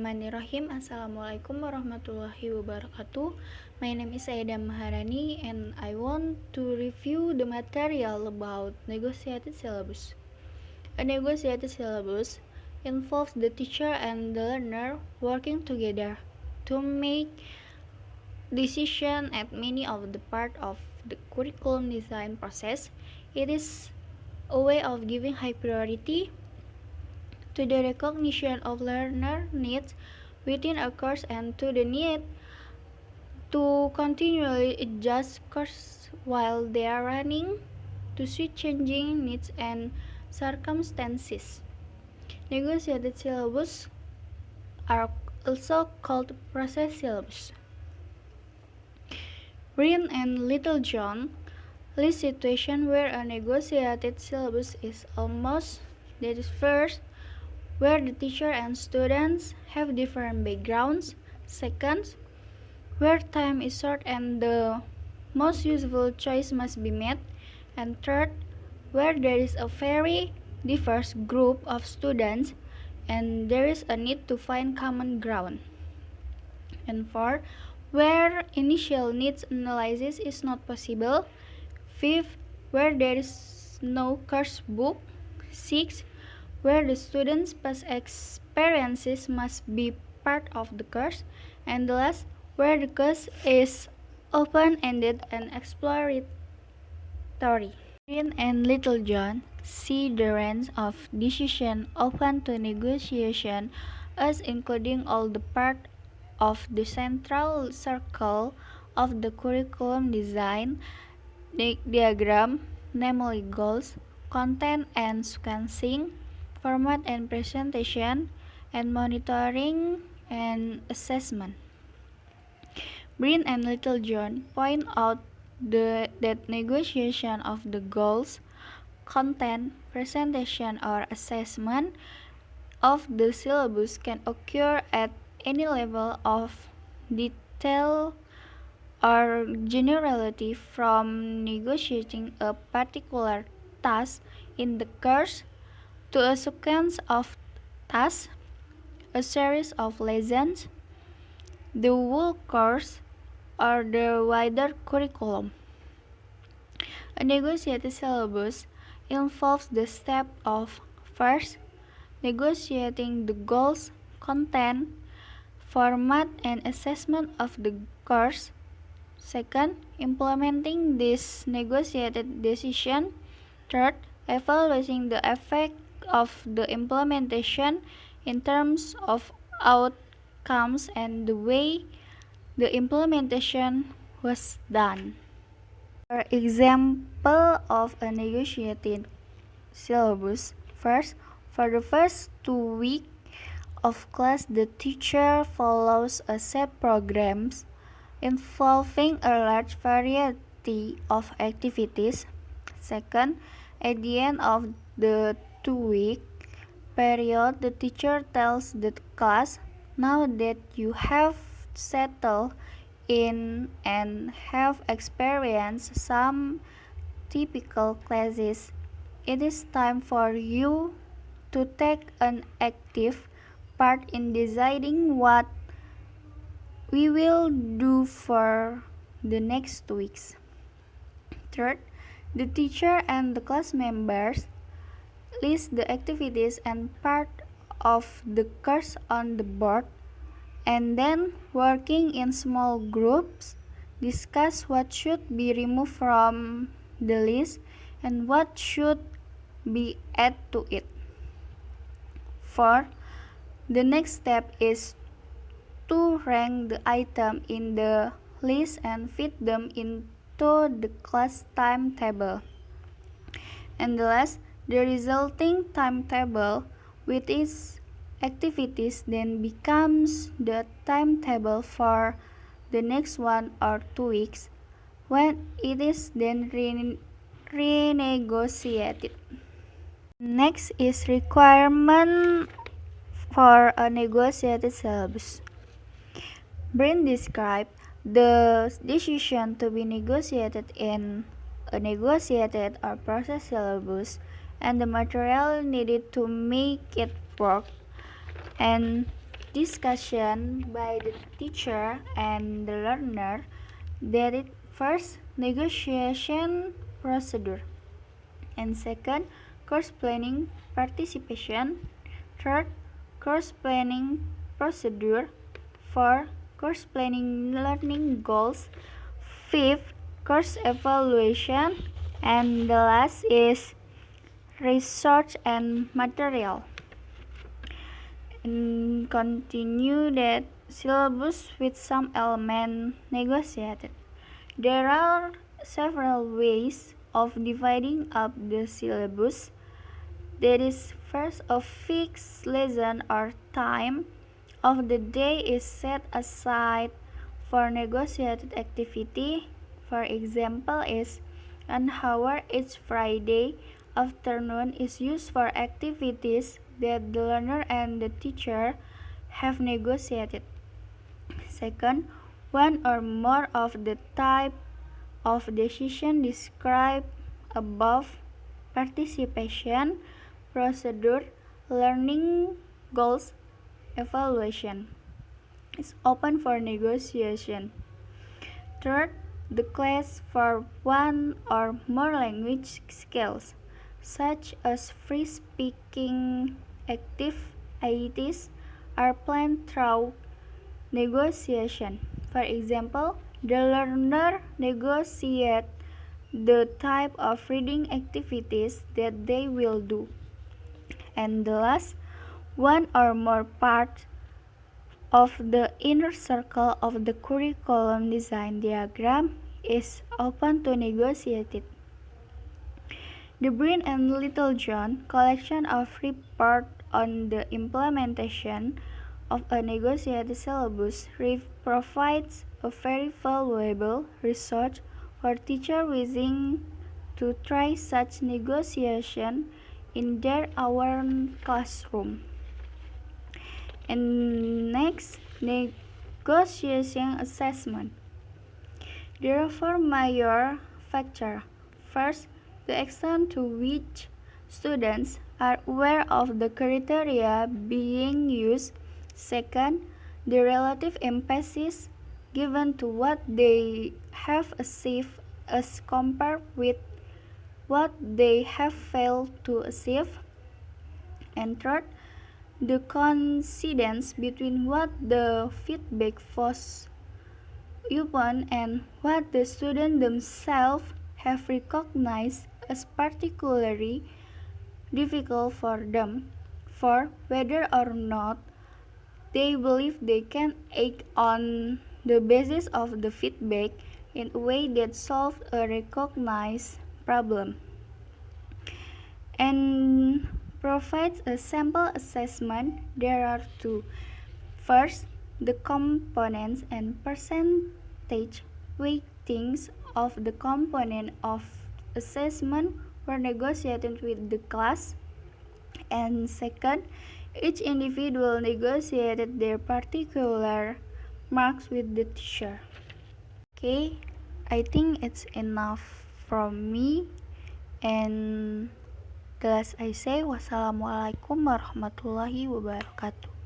Bismillahirrahmanirrahim. Assalamualaikum warahmatullahi wabarakatuh. My name is Aida Maharani and I want to review the material about negotiated syllabus. A negotiated syllabus involves the teacher and the learner working together to make decisions at many of the part of the curriculum design process. It is a way of giving high priority to the recognition of learner needs within a course and to the need to continually adjust course while they are running to suit changing needs and circumstances. Negotiated syllabus are also called process syllabus. Brian and Little John list situation where a negotiated syllabus is almost that is first where the teacher and students have different backgrounds. Second, where time is short and the most useful choice must be made. And third, where there is a very diverse group of students and there is a need to find common ground. And fourth, where initial needs analysis is not possible. Fifth, where there is no course book. Sixth, where the students' past experiences must be part of the course, and the last, where the course is open-ended and exploratory. Green and Little John see the range of decision open to negotiation as including all the part of the central circle of the curriculum design diagram, namely goals, content and sequencing, format and presentation, and monitoring and assessment. Brian and Little John point out that negotiation of the goals, content, presentation, or assessment of the syllabus can occur at any level of detail or generality, from negotiating a particular task in the course to a sequence of tasks, a series of lessons, the whole course, or the wider curriculum. A negotiated syllabus involves the step of first, negotiating the goals, content, format, and assessment of the course. Second, implementing this negotiated decision. Third, evaluating the effect of the implementation in terms of outcomes and the way the implementation was done. For example of a negotiated syllabus, first, for the first 2 weeks of class, the teacher follows a set programs involving a large variety of activities. Second, at the end of the 2-week period, the teacher tells the class, now that you have settled in and have experienced some typical classes, it is time for you to take an active part in deciding what we will do for the next 2 weeks. Third, the teacher and the class members list the activities and part of the course on the board, and then, working in small groups, discuss what should be removed from the list and what should be added to it. Fourth, the next step is to rank the item in the list and fit them into the class timetable. And the last, the resulting timetable with its activities then becomes the timetable for the next 1 or 2 weeks, when it is then renegotiated. Next is requirement for a negotiated syllabus. Brian described the decision to be negotiated in a negotiated or process syllabus and the material needed to make it work, and discussion by the teacher and the learner. That is first negotiation procedure, and second course planning participation, third course planning procedure, fourth course planning learning goals, fifth course evaluation, and the last is research and material. And continue that syllabus with some element negotiated. There are several ways of dividing up the syllabus. That is, first, a fixed lesson or time of the day is set aside for negotiated activity. For example, is an hour each Friday afternoon is used for activities that the learner and the teacher have negotiated. Second, one or more of the type of decision described above, participation, procedure, learning goals, evaluation, is open for negotiation. Third, the class for one or more language skills, such as free speaking activities, are planned through negotiation. For example, the learner negotiates the type of reading activities that they will do. And the last, one or more parts of the inner circle of the curriculum design diagram is open to negotiate. The Brain and Little John collection of report on the implementation of a negotiated syllabus provides a very valuable resource for teachers wishing to try such negotiation in their own classroom. And next, negotiation assessment. There are four major factors. First, the extent to which students are aware of the criteria being used. Second, the relative emphasis given to what they have achieved as compared with what they have failed to achieve. And third, the coincidence between what the feedback forces upon and what the students themselves have recognized as particularly difficult for them, for whether or not they believe they can act on the basis of the feedback in a way that solves a recognized problem, and provides a sample assessment. There are two. First, the components and percentage weightings of the component of assessment were negotiated with the class. And second, each individual negotiated their particular marks with the teacher. Okay, I think it's enough from me. And the last I say, wassalamualaikum warahmatullahi wabarakatuh.